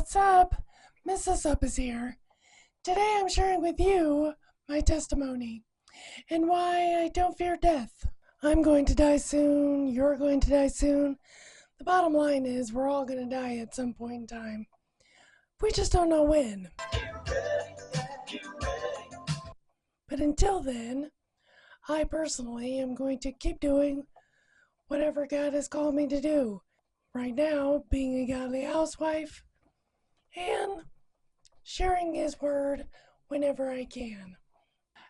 What's up? Mrs. Up is here. Today I'm sharing with you my testimony and why I don't fear death. I'm going to die soon. You're going to die soon. The bottom line is we're all going to die at some point in time. We just don't know when. But until then, I personally am going to keep doing whatever God has called me to do. Right now, being a godly housewife and sharing His word whenever I can.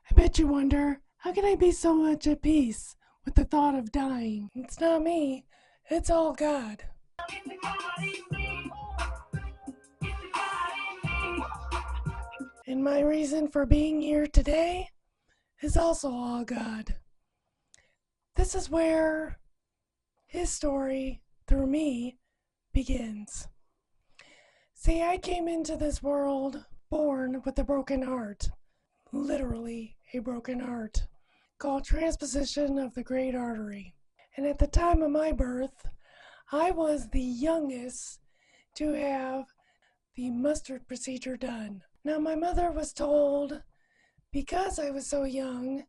I bet you wonder, how can I be so much at peace with the thought of dying? It's not me, it's all God. And my reason for being here today is also all God. This is where His story through me begins. See, I came into this world born with a broken heart, literally a broken heart, called transposition of the great artery. And at the time of my birth, I was the youngest to have the mustard procedure done. Now, my mother was told, because I was so young,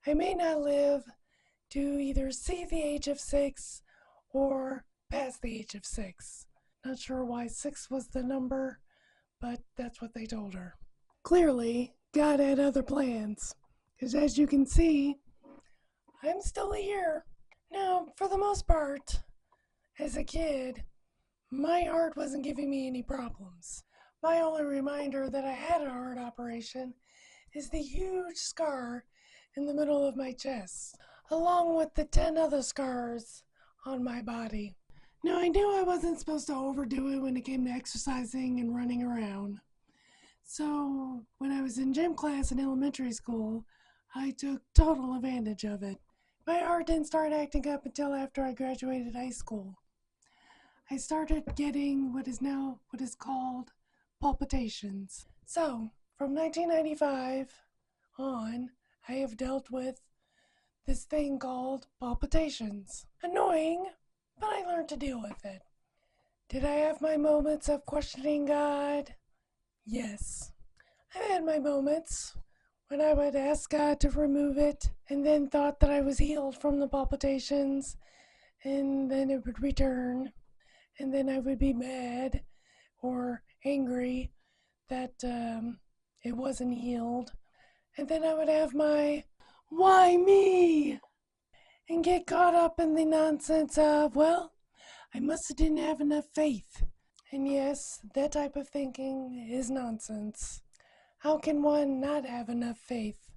I may not live to either see the age of 6 or past the age of 6. Not sure why 6 was the number, but that's what they told her. Clearly, God had other plans, because as you can see, I'm still here. Now, for the most part, as a kid, my heart wasn't giving me any problems. My only reminder that I had a heart operation is the huge scar in the middle of my chest, along with the 10 other scars on my body. Now, I knew I wasn't supposed to overdo it when it came to exercising and running around. So, when I was in gym class in elementary school, I took total advantage of it. My heart didn't start acting up until after I graduated high school. I started getting what is called palpitations. So, from 1995 on, I have dealt with this thing called palpitations. Annoying, but I learned to deal with it. Did I have my moments of questioning God? Yes. I had my moments when I would ask God to remove it and then thought that I was healed from the palpitations, and then it would return, and then I would be mad or angry that it wasn't healed, and then I would have my why me? And get caught up in the nonsense of, well, I must have didn't have enough faith. And yes, that type of thinking is nonsense. How can one not have enough faith?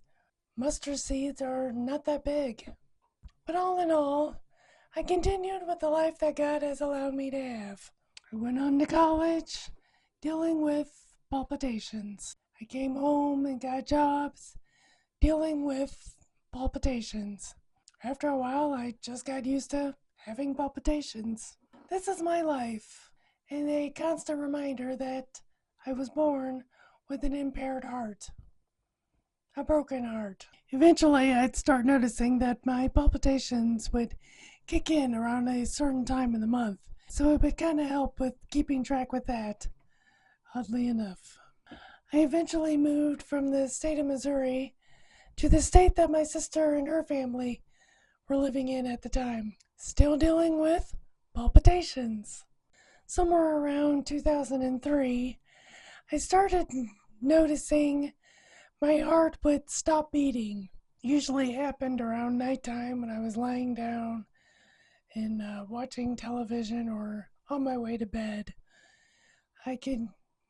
Mustard seeds are not that big. But all in all, I continued with the life that God has allowed me to have. I went on to college, dealing with palpitations. I came home and got jobs, dealing with palpitations. After a while, I just got used to having palpitations. This is my life, and a constant reminder that I was born with an impaired heart, a broken heart. Eventually, I'd start noticing that my palpitations would kick in around a certain time in the month, so it would kind of help with keeping track with that, oddly enough. I eventually moved from the state of Missouri to the state that my sister and her family were living in at the time, still dealing with palpitations. Somewhere around 2003, I started noticing my heart would stop beating. Usually happened around nighttime when I was lying down and watching television or on my way to bed.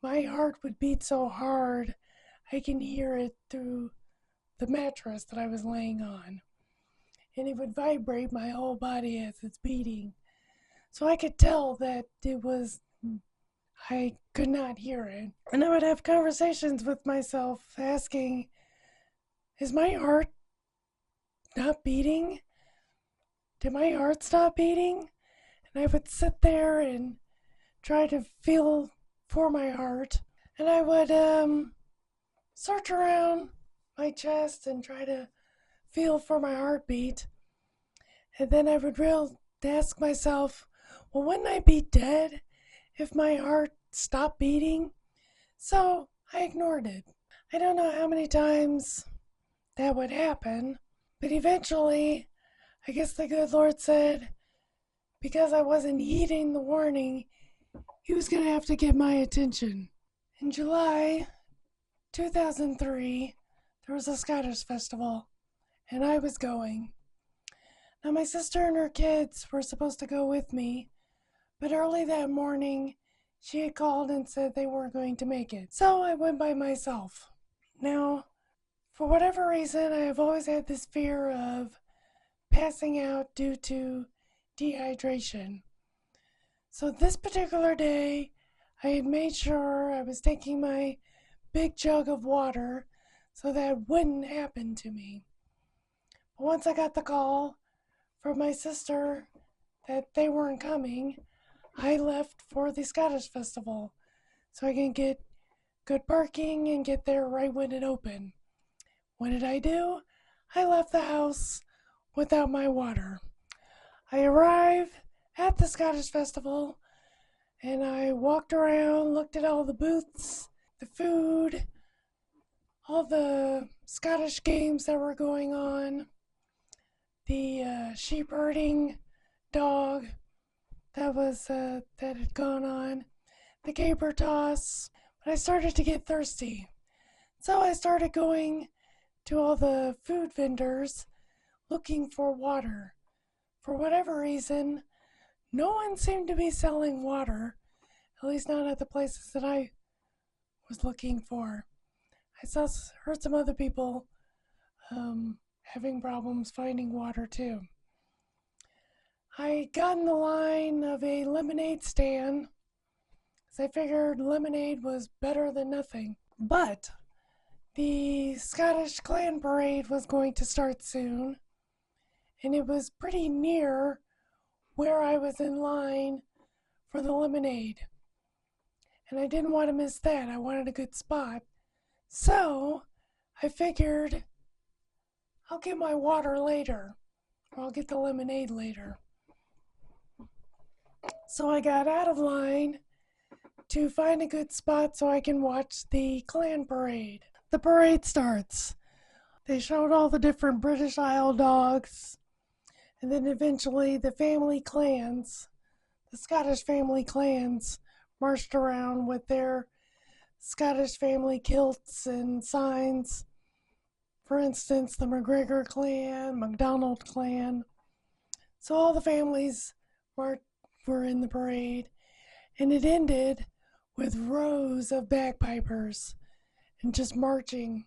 My heart would beat so hard, I can hear it through the mattress that I was laying on. And it would vibrate my whole body as it's beating. So I could tell that I could not hear it. And I would have conversations with myself asking, is my heart not beating? Did my heart stop beating? And I would sit there and try to feel for my heart. And I would search around my chest and try to feel for my heartbeat. And then I would ask myself, well, wouldn't I be dead if my heart stop beating. So I ignored it. I don't know how many times that would happen, but eventually, I guess the good Lord said, because I wasn't heeding the warning, He was going to have to get my attention. In July 2003, there was a Scottish festival, and I was going. Now, my sister and her kids were supposed to go with me, but early that morning, she had called and said they weren't going to make it. So I went by myself. Now, for whatever reason, I have always had this fear of passing out due to dehydration. So this particular day, I had made sure I was taking my big jug of water so that wouldn't happen to me. But once I got the call from my sister that they weren't coming, I left for the Scottish festival so I can get good parking and get there right when it opened. What did I do? I left the house without my water. I arrived at the Scottish festival and I walked around, looked at all the booths, the food, all the Scottish games that were going on, the sheep herding dog that had gone on, the caper toss. But I started to get thirsty. So I started going to all the food vendors looking for water. For whatever reason, no one seemed to be selling water, at least not at the places that I was looking for. Heard some other people having problems finding water too. I got in the line of a lemonade stand, as I figured lemonade was better than nothing. But the Scottish Clan Parade was going to start soon, and it was pretty near where I was in line for the lemonade. And I didn't want to miss that. I wanted a good spot. So I figured I'll get my water later, or I'll get the lemonade later. So I got out of line to find a good spot so I can watch the clan parade. The parade starts. They showed all the different British Isle dogs, and then eventually the family clans, the Scottish family clans, marched around with their Scottish family kilts and signs. For instance, the McGregor clan, MacDonald clan. So all the families were in the parade, and it ended with rows of bagpipers and just marching.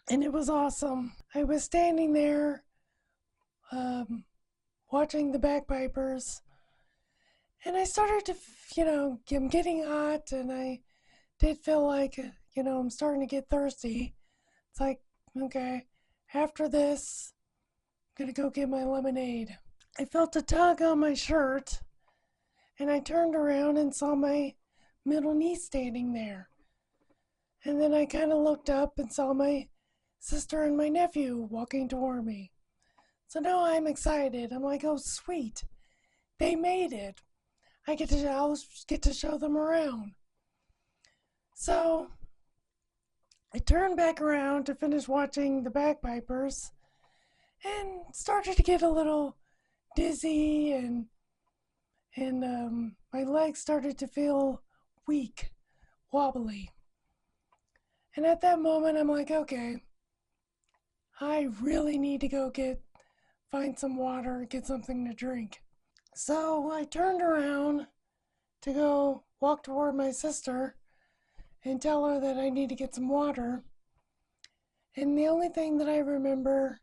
And it was awesome. I was standing there watching the bagpipers, and I started to, I'm getting hot, and I did feel like, I'm starting to get thirsty. It's like, okay, after this, I'm going to go get my lemonade. I felt a tug on my shirt, and I turned around and saw my middle niece standing there. And then I kind of looked up and saw my sister and my nephew walking toward me. So now I'm excited. I'm like, oh, sweet. They made it. I'll get to show them around. So I turned back around to finish watching the bagpipers and started to get a little dizzy, and my legs started to feel weak, wobbly. And at that moment, I'm like, okay, I really need to go find some water, get something to drink. So I turned around to go walk toward my sister and tell her that I need to get some water. And the only thing that I remember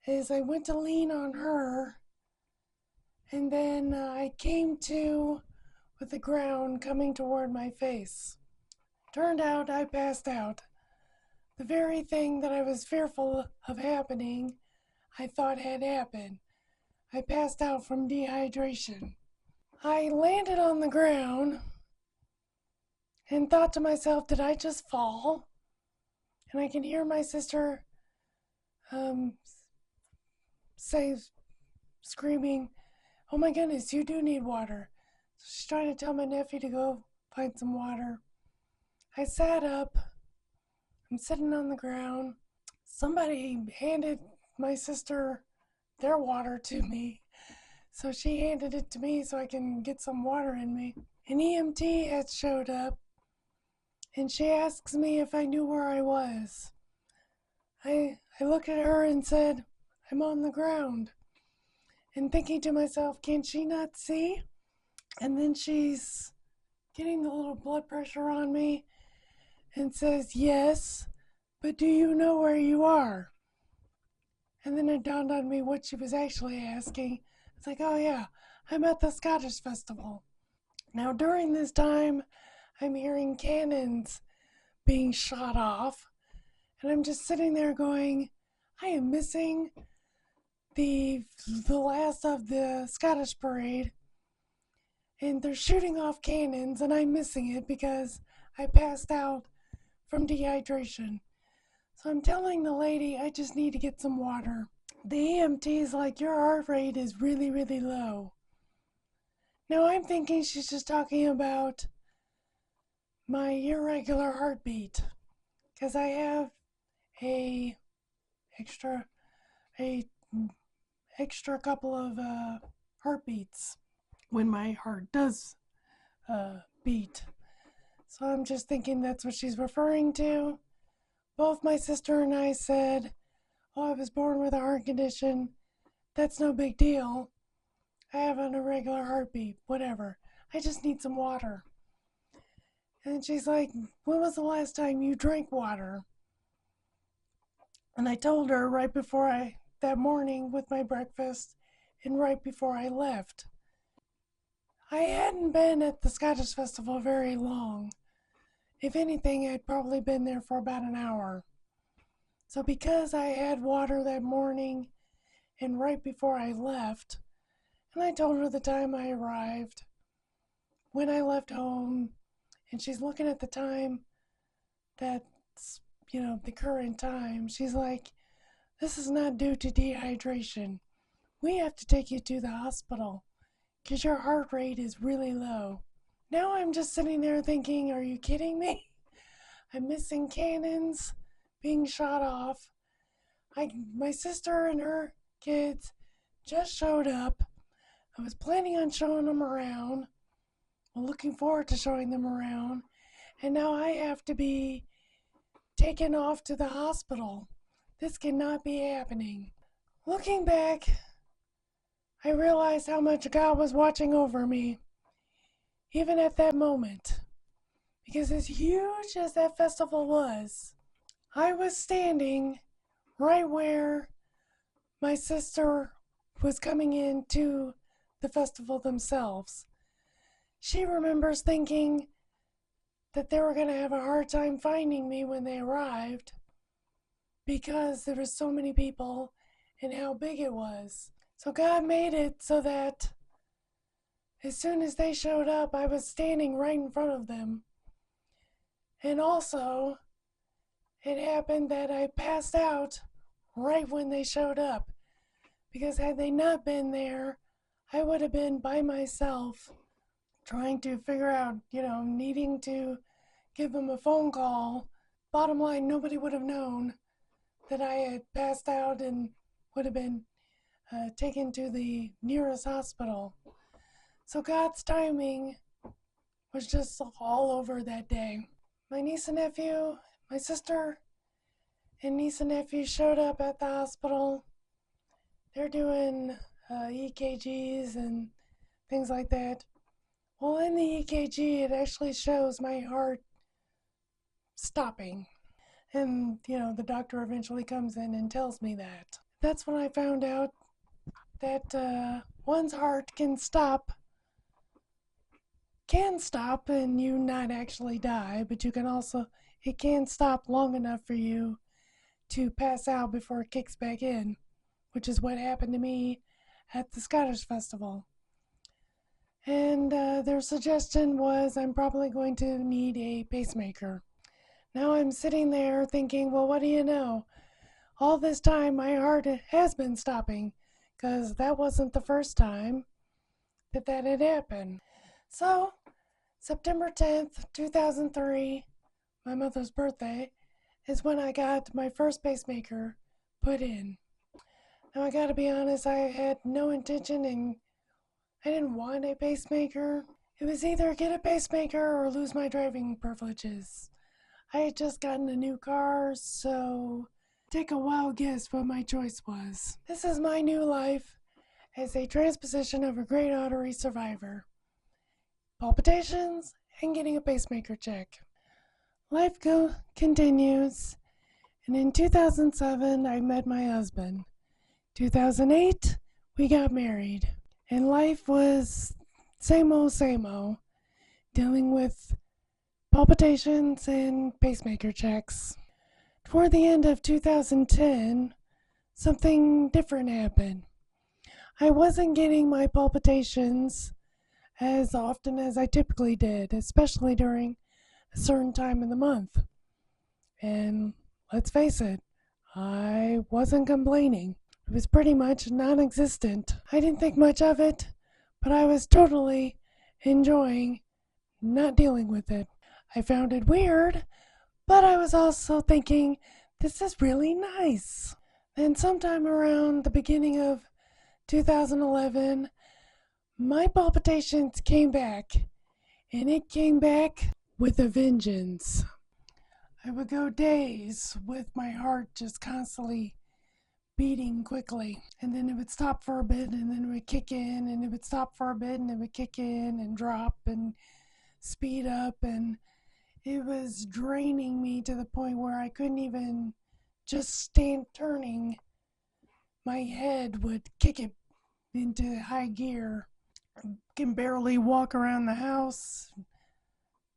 is I went to lean on her, and then I came to with the ground coming toward my face. Turned out I passed out. The very thing that I was fearful of happening, I thought had happened. I passed out from dehydration. I landed on the ground and thought to myself, did I just fall? And I can hear my sister screaming, oh my goodness, you do need water. She's trying to tell my nephew to go find some water. I sat up. I'm sitting on the ground. Somebody handed my sister their water to me. So she handed it to me so I can get some water in me. An EMT had showed up and she asks me if I knew where I was. I looked at her and said, I'm on the ground. And thinking to myself, can she not see? And then she's getting the little blood pressure on me and says, yes, but do you know where you are? And then it dawned on me what she was actually asking. It's like, oh yeah, I'm at the Scottish Festival. Now during this time, I'm hearing cannons being shot off, and I'm just sitting there going, I am missing the last of the Scottish parade, and they're shooting off cannons, and I'm missing it because I passed out from dehydration. So I'm telling the lady I just need to get some water. The EMT's like, your heart rate is really, really low. Now I'm thinking she's just talking about my irregular heartbeat because I have a extra a extra couple of heartbeats when my heart does beat. So I'm just thinking that's what she's referring to. Both my sister and I said, oh, I was born with a heart condition. That's no big deal. I have an irregular heartbeat, whatever. I just need some water. And she's like, when was the last time you drank water? And I told her right before that morning with my breakfast and right before I left. I hadn't been at the Scottish Festival very long. If anything, I'd probably been there for about an hour. So because I had water that morning and right before I left, and I told her the time I arrived, when I left home, and she's looking at the time that's, the current time. She's like, this is not due to dehydration. We have to take you to the hospital because your heart rate is really low. Now I'm just sitting there thinking, are you kidding me? I'm missing cannons being shot off. My sister and her kids just showed up. I was planning on showing them around. I'm looking forward to showing them around. And now I have to be taken off to the hospital. This cannot be happening. Looking back, I realized how much God was watching over me, even at that moment. Because as huge as that festival was, I was standing right where my sister was coming into the festival themselves. She remembers thinking that they were going to have a hard time finding me when they arrived because there were so many people and how big it was. So God made it so that as soon as they showed up, I was standing right in front of them. And also, it happened that I passed out right when they showed up. Because had they not been there, I would have been by myself trying to figure out, needing to give them a phone call. Bottom line, nobody would have known that I had passed out and would have been taken to the nearest hospital. So God's timing was just all over that day. My niece and nephew, my sister and niece and nephew showed up at the hospital. They're doing EKGs and things like that. Well, in the EKG, it actually shows my heart stopping. And, the doctor eventually comes in and tells me that. That's when I found out that one's heart can stop and you not actually die, but it can stop long enough for you to pass out before it kicks back in, which is what happened to me at the Scottish Festival. And their suggestion was I'm probably going to need a pacemaker. Now I'm sitting there thinking, well, what do you know? All this time my heart has been stopping because that wasn't the first time that had happened. So, September 10th, 2003, my mother's birthday, is when I got my first pacemaker put in. Now, I gotta be honest, I had no intention and I didn't want a pacemaker. It was either get a pacemaker or lose my driving privileges. I had just gotten a new car, so take a wild guess what my choice was. This is my new life as a transposition of a great artery survivor. Palpitations and getting a pacemaker check. Life continues, and in 2007 I met my husband. 2008 we got married, and life was same old, dealing with palpitations and pacemaker checks. Toward the end of 2010, something different happened. I wasn't getting my palpitations as often as I typically did, especially during a certain time in the month. And let's face it, I wasn't complaining. It was pretty much non-existent. I didn't think much of it, but I was totally enjoying not dealing with it. I found it weird, but I was also thinking, this is really nice. Then sometime around the beginning of 2011, my palpitations came back, and it came back with a vengeance. I would go days with my heart just constantly beating quickly, and then it would stop for a bit, and then it would kick in, and it would stop for a bit, and it would kick in and drop and speed up, and it was draining me to the point where I couldn't even just stand turning. My head would kick it into high gear. I can barely walk around the house.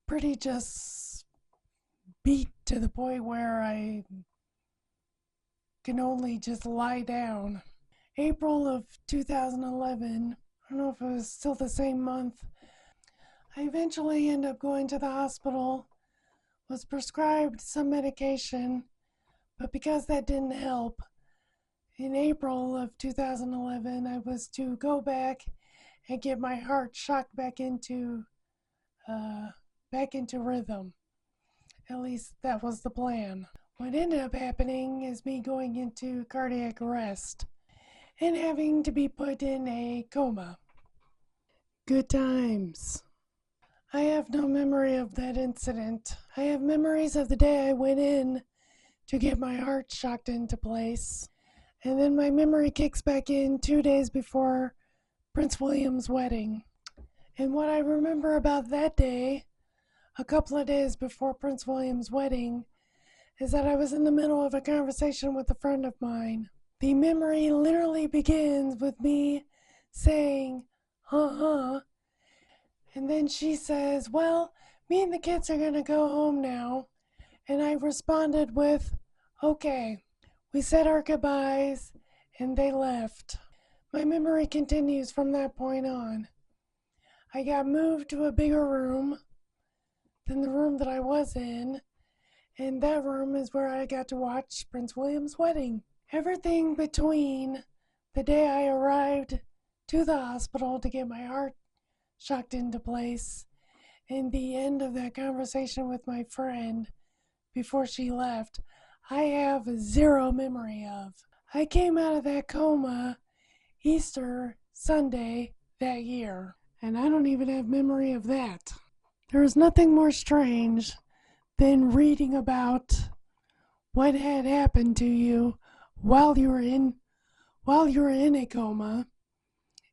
Pretty just beat to the point where I can only just lie down. April of 2011, I don't know if it was still the same month, I eventually ended up going to the hospital, was prescribed some medication, but because that didn't help, in April of 2011, I was to go back and get my heart shocked back into rhythm. At least that was the plan. What ended up happening is me going into cardiac arrest and having to be put in a coma. Good times. I have no memory of that incident. I have memories of the day I went in to get my heart shocked into place. And then my memory kicks back in 2 days before Prince William's wedding. And what I remember about that day, a couple of days before Prince William's wedding, is that I was in the middle of a conversation with a friend of mine. The memory literally begins with me saying, and then she says, well, me and the kids are going to go home now. And I responded with, okay. We said our goodbyes, and they left. My memory continues from that point on. I got moved to a bigger room than the room that I was in, and that room is where I got to watch Prince William's wedding. Everything between the day I arrived to the hospital to get my heart shocked into place and the end of that conversation with my friend before she left, I have zero memory of. I came out of that coma Easter Sunday that year, and I don't even have memory of that. There is nothing more strange than reading about what had happened to you while you were in a coma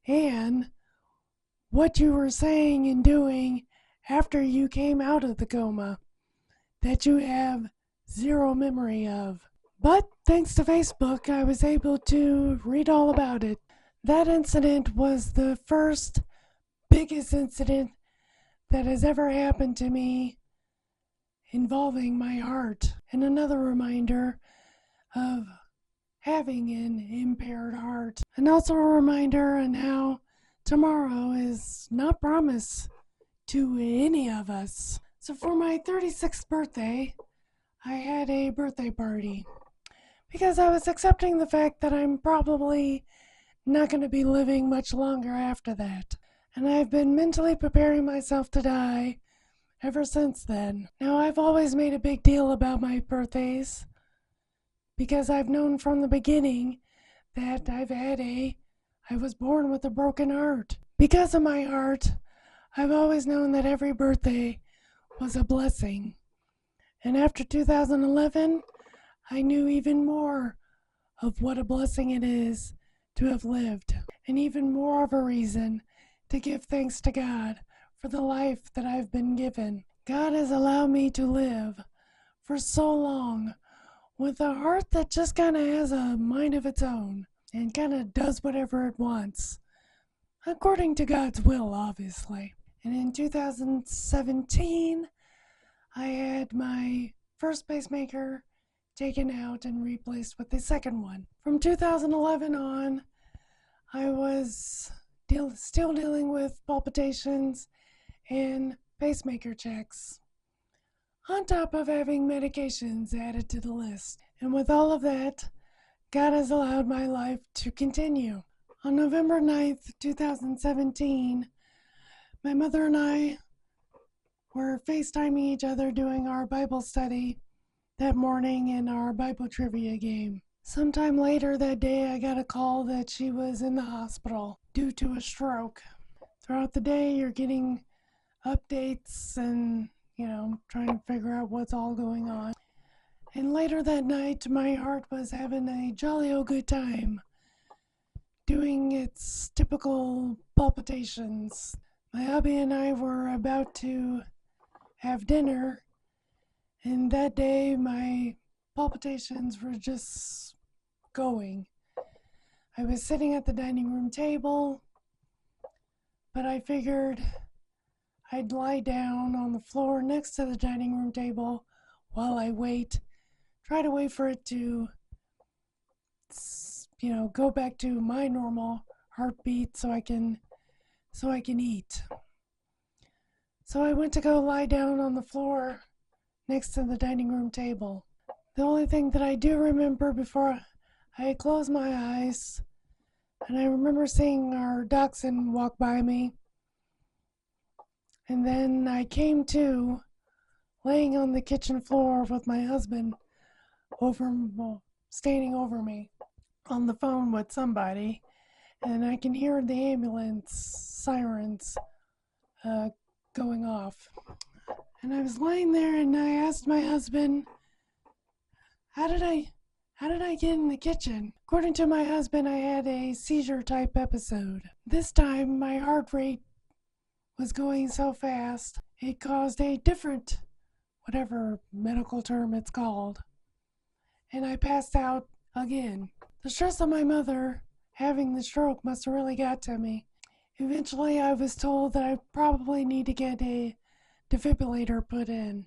and what you were saying and doing after you came out of the coma that you have zero memory of. But thanks to Facebook, I was able to read all about it. That incident was the first biggest incident that has ever happened to me involving my heart, and another reminder of having an impaired heart, and also a reminder on how tomorrow is not promised to any of us. So for my 36th birthday, I had a birthday party because I was accepting the fact that I'm probably not going to be living much longer after that. and I've been mentally preparing myself to die ever since then. Now, I've always made a big deal about my birthdays because I've known from the beginning that I was born with a broken heart. Because of my heart, I've always known that every birthday was a blessing. And after 2011, I knew even more of what a blessing it is to have lived, and even more of a reason to give thanks to God for the life that I've been given. God has allowed me to live for so long with a heart that just kind of has a mind of its own and kind of does whatever it wants, according to God's will, obviously. And in 2017, I had my first pacemaker taken out and replaced with the second one. From 2011 on, I was still dealing with palpitations and pacemaker checks, on top of having medications added to the list. And with all of that, God has allowed my life to continue. On November 9th, 2017, my mother and I were FaceTiming each other doing our Bible study that morning in our Bible trivia game. Sometime later that day, I got a call that she was in the hospital due to a stroke. Throughout the day, you're getting updates and, trying to figure out what's all going on. And later that night, my heart was having a jolly old good time, doing its typical palpitations. My hubby and I were about to have dinner, and that day my palpitations were just going. I was sitting at the dining room table, but I figured I'd lie down on the floor next to the dining room table while I try to wait for it to, go back to my normal heartbeat so I can eat. So I went to go lie down on the floor next to the dining room table. The only thing that I do remember before I closed my eyes, and I remember seeing our dachshund walk by me, and then I came to laying on the kitchen floor with my husband standing over me on the phone with somebody, and I can hear the ambulance sirens going off. And I was lying there, and I asked my husband, how did I get in the kitchen? According to my husband, I had a seizure type episode. This time my heart rate was going so fast, it caused a different, whatever medical term it's called, and I passed out again. The stress of my mother having the stroke must have really got to me. Eventually, I was told that I probably need to get a defibrillator put in,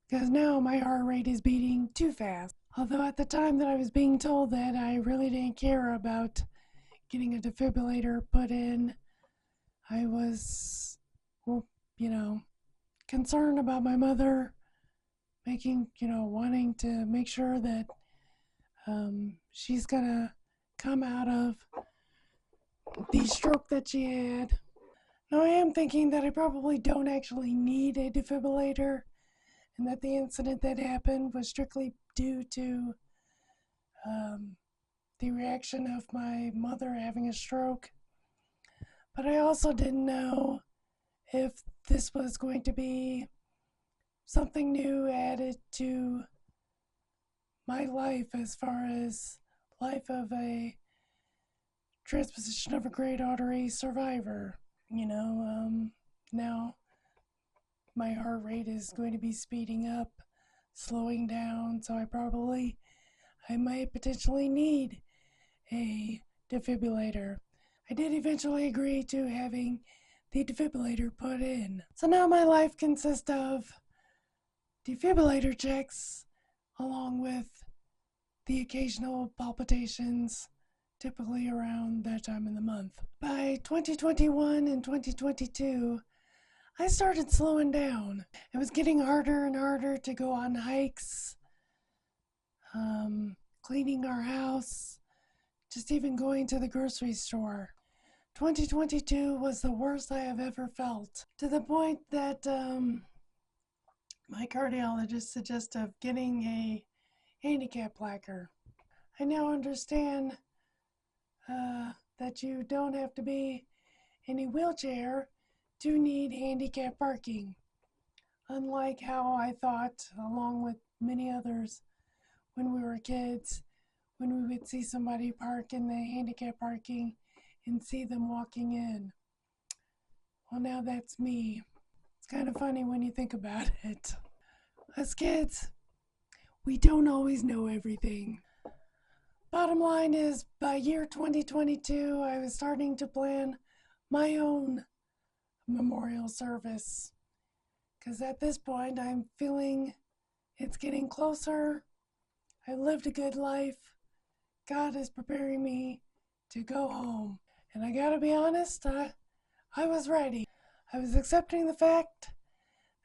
because now my heart rate is beating too fast. Although at the time that I was being told that, I really didn't care about getting a defibrillator put in. I was, concerned about my mother wanting to make sure that she's gonna come out of the stroke that she had. Now I am thinking that I probably don't actually need a defibrillator, and that the incident that happened was strictly due to the reaction of my mother having a stroke. But I also didn't know if this was going to be something new added to my life, as far as life of a transposition of a great artery survivor. Now my heart rate is going to be speeding up, slowing down, so I might potentially need a defibrillator. I did eventually agree to having the defibrillator put in. So now my life consists of defibrillator checks, along with the occasional palpitations, typically around that time of the month. By 2021 and 2022, I started slowing down. It was getting harder and harder to go on hikes, cleaning our house, just even going to the grocery store. 2022 was the worst I have ever felt, to the point that my cardiologist suggested getting a handicap placard. I now understand that you don't have to be in a wheelchair to need handicap parking, unlike how I thought, along with many others, when we were kids, when we would see somebody park in the handicap parking and see them walking in. Well, now that's me. It's kind of funny when you think about it. Us kids, we don't always know everything. Bottom line is, by year 2022, I was starting to plan my own memorial service. Because at this point, I'm feeling it's getting closer. I lived a good life. God is preparing me to go home. And I gotta be honest, I was ready. I was accepting the fact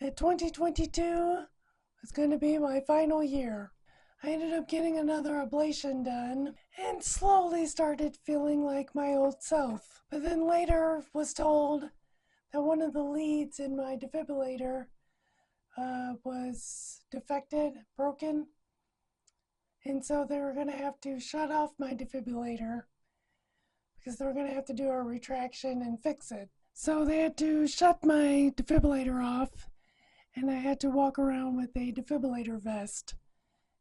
that 2022 was going to be my final year. I ended up getting another ablation done and slowly started feeling like my old self. But then later was told that one of the leads in my defibrillator was defected, broken. And so they were going to have to shut off my defibrillator because they were going to have to do a retraction and fix it. So they had to shut my defibrillator off, and I had to walk around with a defibrillator vest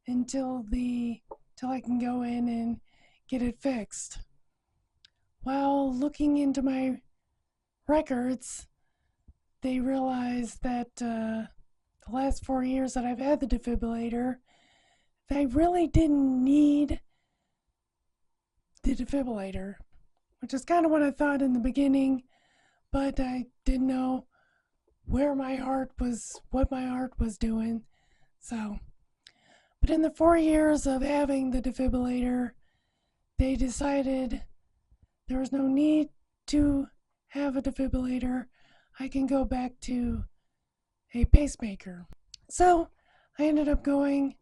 until I can go in and get it fixed. While looking into my records, they realized that the last 4 years that I've had the defibrillator, I really didn't need the defibrillator, which is kind of what I thought in the beginning, but I didn't know what my heart was doing. But in the 4 years of having the defibrillator, they decided there was no need to have a defibrillator. I can go back to a pacemaker. So I ended up going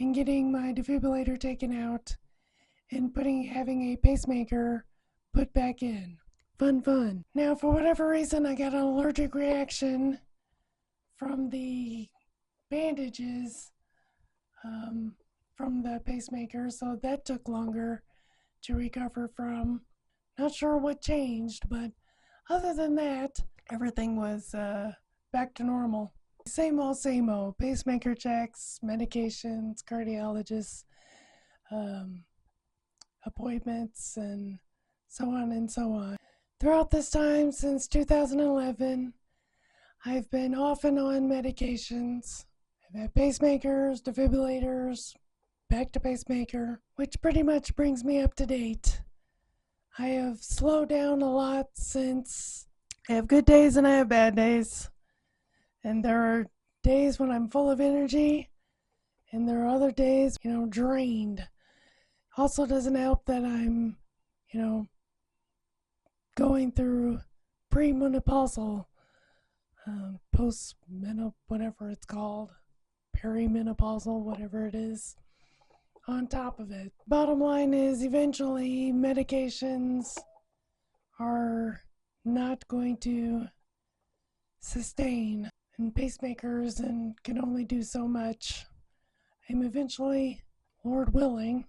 and getting my defibrillator taken out and having a pacemaker put back in. Fun. Now, for whatever reason, I got an allergic reaction from the bandages from the pacemaker, so that took longer to recover from. Not sure what changed, but other than that, everything was back to normal. Same old. Pacemaker checks, medications, cardiologists, appointments, and so on and so on. Throughout this time, since 2011, I've been off and on medications. I've had pacemakers, defibrillators, back to pacemaker, which pretty much brings me up to date. I have slowed down a lot since. I have good days and I have bad days. And there are days when I'm full of energy, and there are other days, drained. Also doesn't help that I'm, going through premenopausal, whatever it's called, perimenopausal, whatever it is, on top of it. Bottom line is, eventually, medications are not going to sustain, and pacemakers and can only do so much. I'm eventually, Lord willing,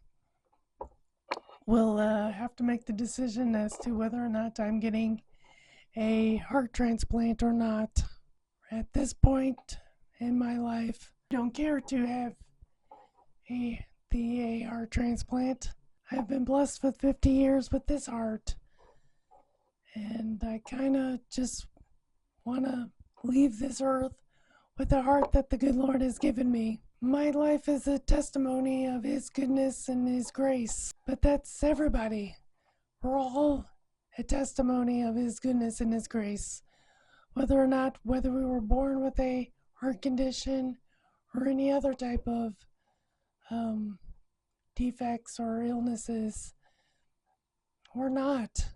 will have to make the decision as to whether or not I'm getting a heart transplant or not. At this point in my life, I don't care to have a heart transplant. I've been blessed with 50 years with this heart, and I kind of just want to leave this earth with the heart that the good Lord has given me. My life is a testimony of His goodness and His grace, but that's everybody. We're all a testimony of His goodness and His grace, whether we were born with a heart condition or any other type of defects or illnesses, or not.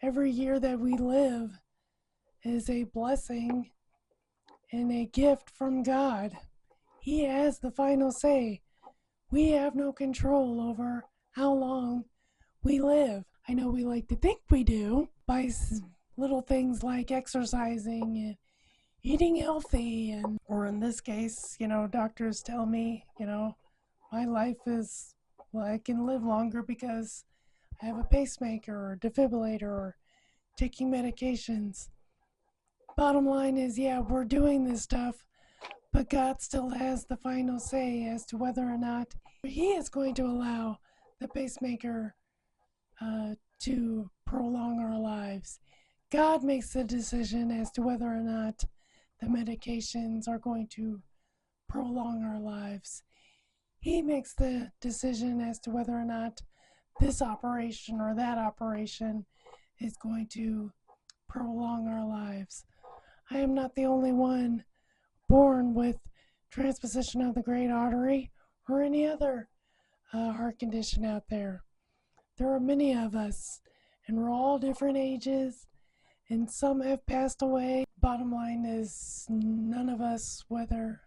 Every year that we live is a blessing and a gift from God. He has the final say. We have no control over how long we live. I know we like to think we do, by little things like exercising and eating healthy, and or in this case, doctors tell me, my life is, well, I can live longer because I have a pacemaker or defibrillator or taking medications. Bottom line is, yeah, we're doing this stuff, but God still has the final say as to whether or not He is going to allow the pacemaker to prolong our lives. God makes the decision as to whether or not the medications are going to prolong our lives. He makes the decision as to whether or not this operation or that operation is going to prolong our lives. I am not the only one born with transposition of the great artery or any other heart condition out there. There are many of us, and we're all different ages, and some have passed away. Bottom line is, none of us, whether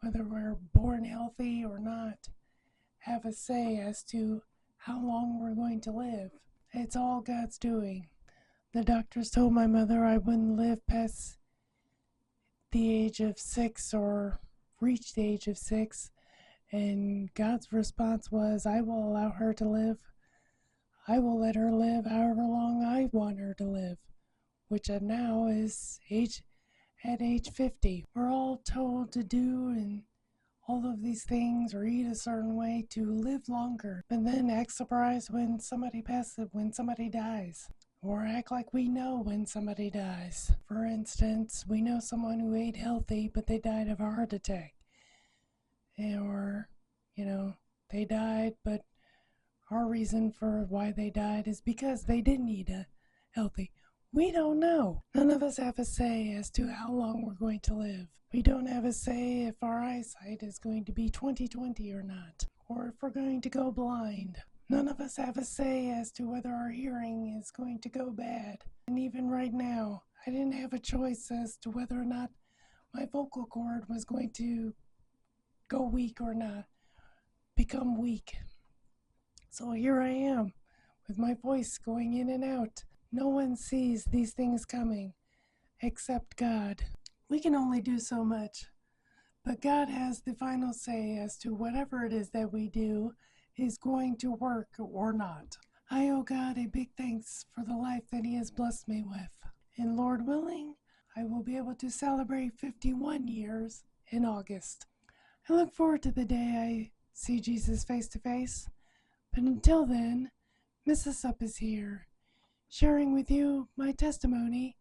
we're born healthy or not, have a say as to how long we're going to live. It's all God's doing. The doctors told my mother I wouldn't live past the age of 6 or reach the age of 6, and God's response was, I will allow her to live. I will let her live however long I want her to live, which now is at age 50. We're all told to do and all of these things or eat a certain way to live longer, and then act surprised when somebody dies, or act like we know when somebody dies. For instance, we know someone who ate healthy but they died of a heart attack, or they died, but our reason for why they died is because they didn't eat healthy. We don't know. None of us have a say as to how long we're going to live. We don't have a say if our eyesight is going to be 20/20 or not, or if we're going to go blind. None of us have a say as to whether our hearing is going to go bad. And even right now, I didn't have a choice as to whether or not my vocal cord was going to go weak or not, become weak. So here I am, with my voice going in and out. No one sees these things coming, except God. We can only do so much, but God has the final say as to whatever it is that we do is going to work or not. I owe God a big thanks for the life that He has blessed me with. And Lord willing, I will be able to celebrate 51 years in August. I look forward to the day I see Jesus face to face. But until then, Wha'Sup is here, sharing with you my testimony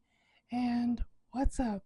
and what's up.